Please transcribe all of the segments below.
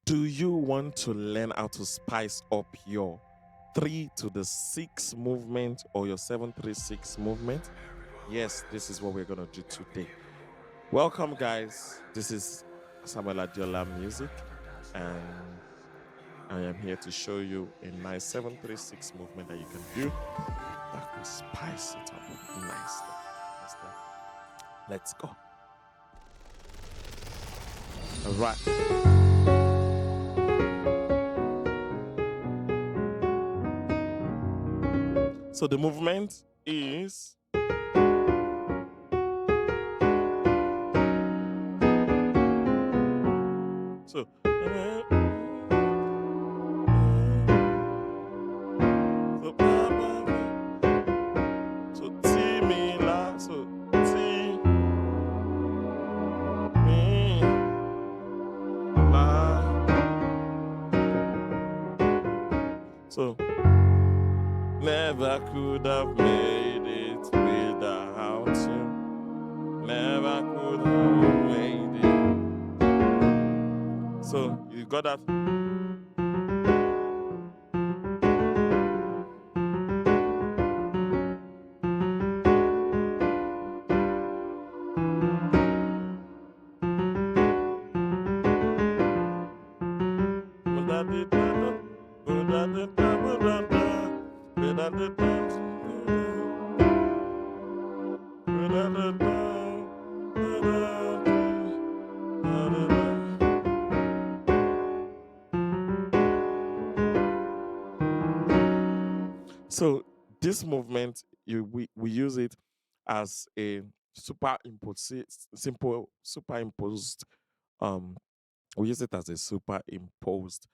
Do you want to learn how to spice up your 3 to the 6 movement or your 736 movement? Yes, this is what we're going to do today. Welcome, guys. This is Samuel Adiola Music, and I am here to show you a nice 736 movement that you can do that will spice it up nicely. Let's go. All right. So the movement is so so T mi la, so T mi la. So never could have made it without you. Never could have made it. So you got that. So this movement, we use it as a superimposed. Um, we use it as a superimposed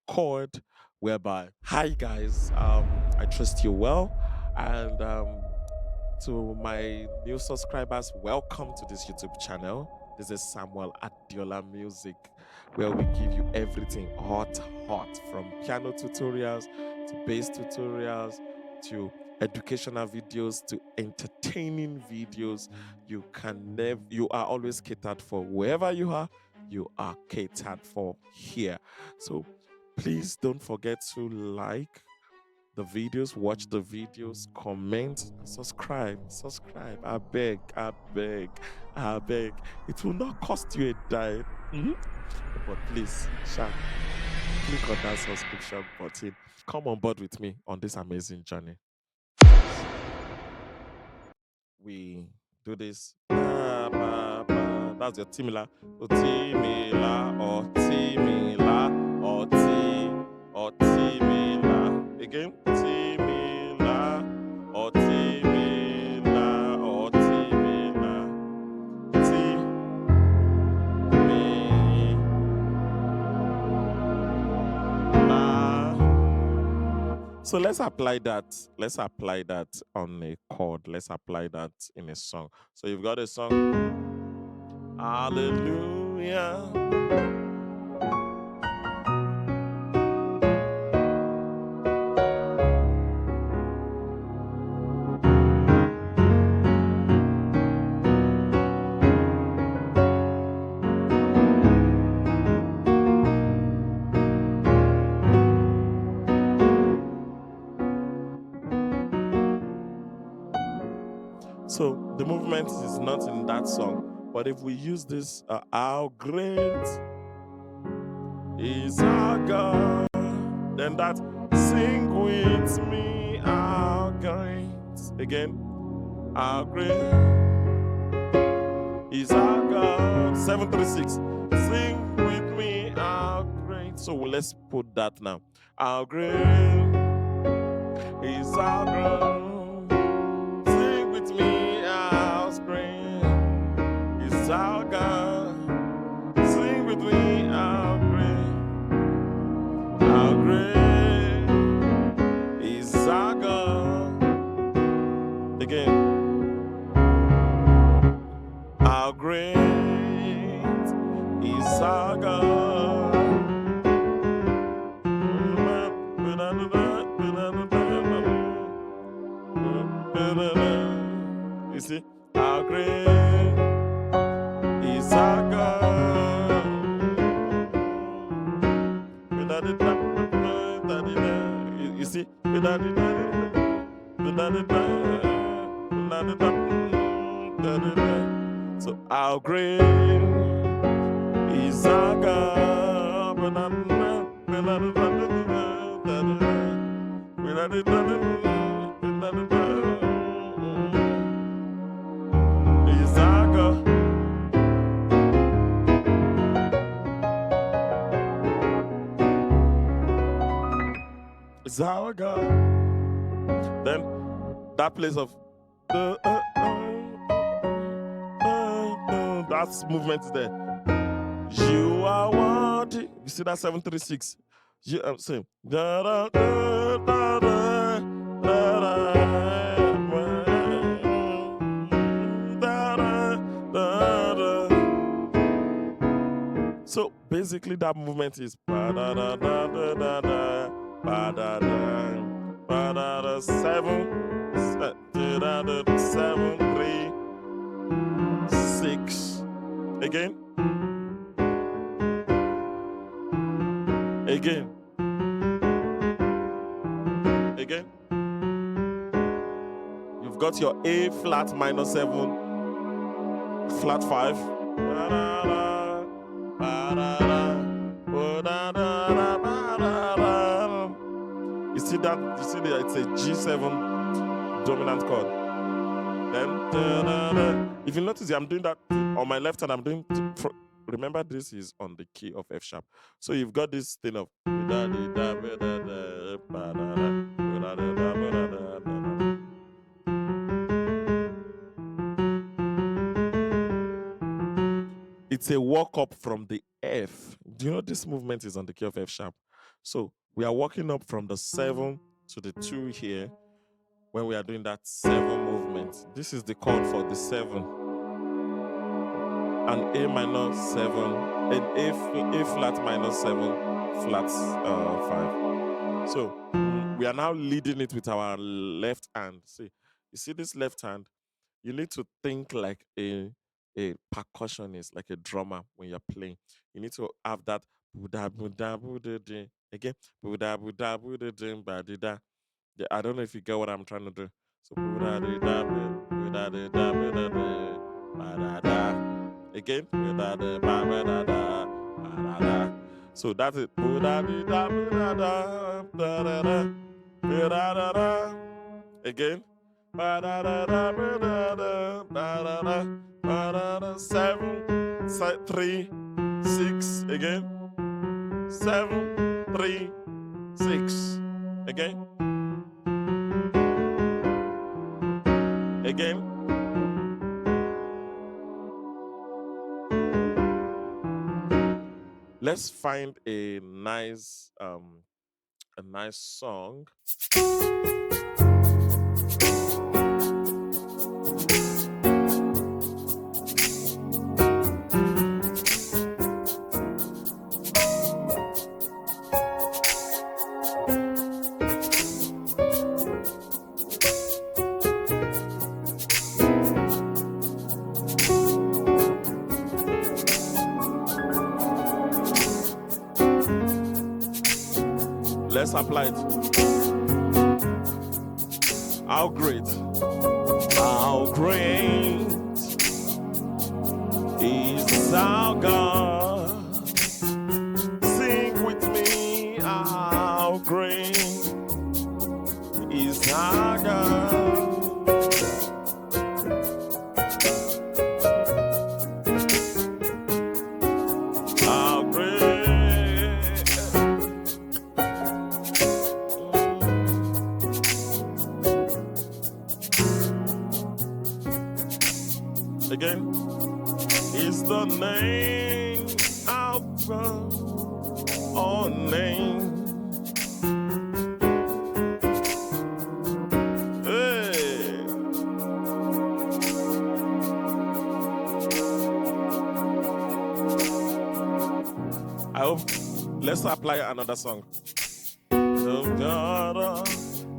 chord, whereby, hi guys, I trust you well, and to my new subscribers, welcome to this YouTube channel. This is Samuel Adiola Music, where we give you everything hot, from piano tutorials to bass tutorials to educational videos to entertaining videos. You are always catered for. Wherever you are catered for here. So please don't forget to like the videos, watch the videos, comment, subscribe. I beg. It will not cost you a dime. But please, click on that subscription button. Come on board with me on this amazing journey. We do this. That's your timila. Timila or timila or timila. Again. Timila or timila or timila. So let's apply that. Let's apply that on a chord. Let's apply that in a song. So you've got a song. Hallelujah. So the movement is not in that song, but if we use this, how great is our God, then that sing with me, how great. Again, how great is our God. 736. Sing with me, how great. So let's put that now. How great is our God. Sing with me, how great is our God. Sing with me, how great is our God. Again, how great is our God. You see? So how great is our God? Is our God? Is our God? Then that place of that movement is there. You are worthy. You see that 736? You same. So basically, that movement is seven, 3, 6. Again. You've got your A flat minor 7, flat 5. You see that? You see that it's a G7 dominant chord. Then, if you notice, I'm doing that on my left hand. I'm doing. Remember, this is on the key of F sharp. So you've got this thing of. It's a walk up from the F. Do you know this movement is on the key of F sharp? So we are walking up from the 7 to the 2 here when we are doing that 7 movement. This is the chord for the 7. An A minor 7, an A flat minor 7, flat 5. So we are now leading it with our left hand. See, you see this left hand? You need to think like a percussionist, like a drummer when you're playing. You need to have that again. I don't know if you get what I'm trying to do. So again. So that's it. Again. 7, 3, 6. Again. 7, 3, 6. Again. Let's find a nice song. Let's apply it. How great is our God? Sing with me, how great is our God? How great. Again, is the name Alpha or name? Hey. I hope. Let's apply another song. The God of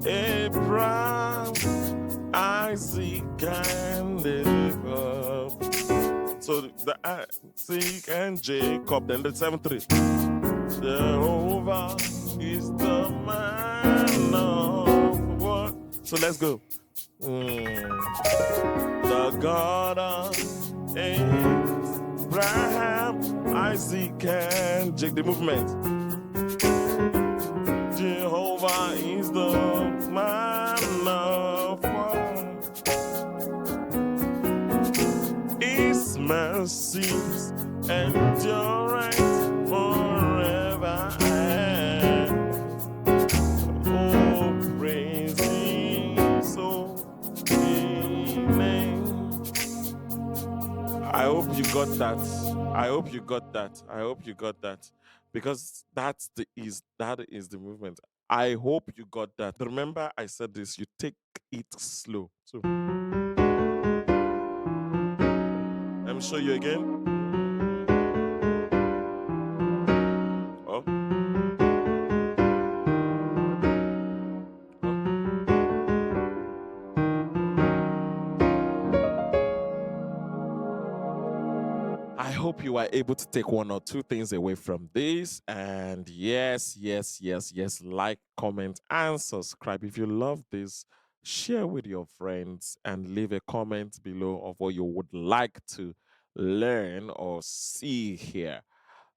Abraham, Isaac, and Jacob. So the Isaac and Jacob, then the 7-3. Jehovah So let's go. Mm. The God of Abraham, Isaac, and Jake. The movement. Jehovah is the man of war. His mercies endureth forever. And oh, praise His holy name. I hope you got that. I hope you got that. I hope you got that. Because that is the movement. I hope you got that. Remember, I said this, you take it slow. So let me show you again. Oh, I hope you are able to take one or two things away from this. And yes, yes, yes, yes, like, comment, and subscribe. If you love this, share with your friends and leave a comment below of what you would like to learn or see here.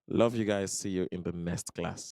Love you guys. See you in the next class.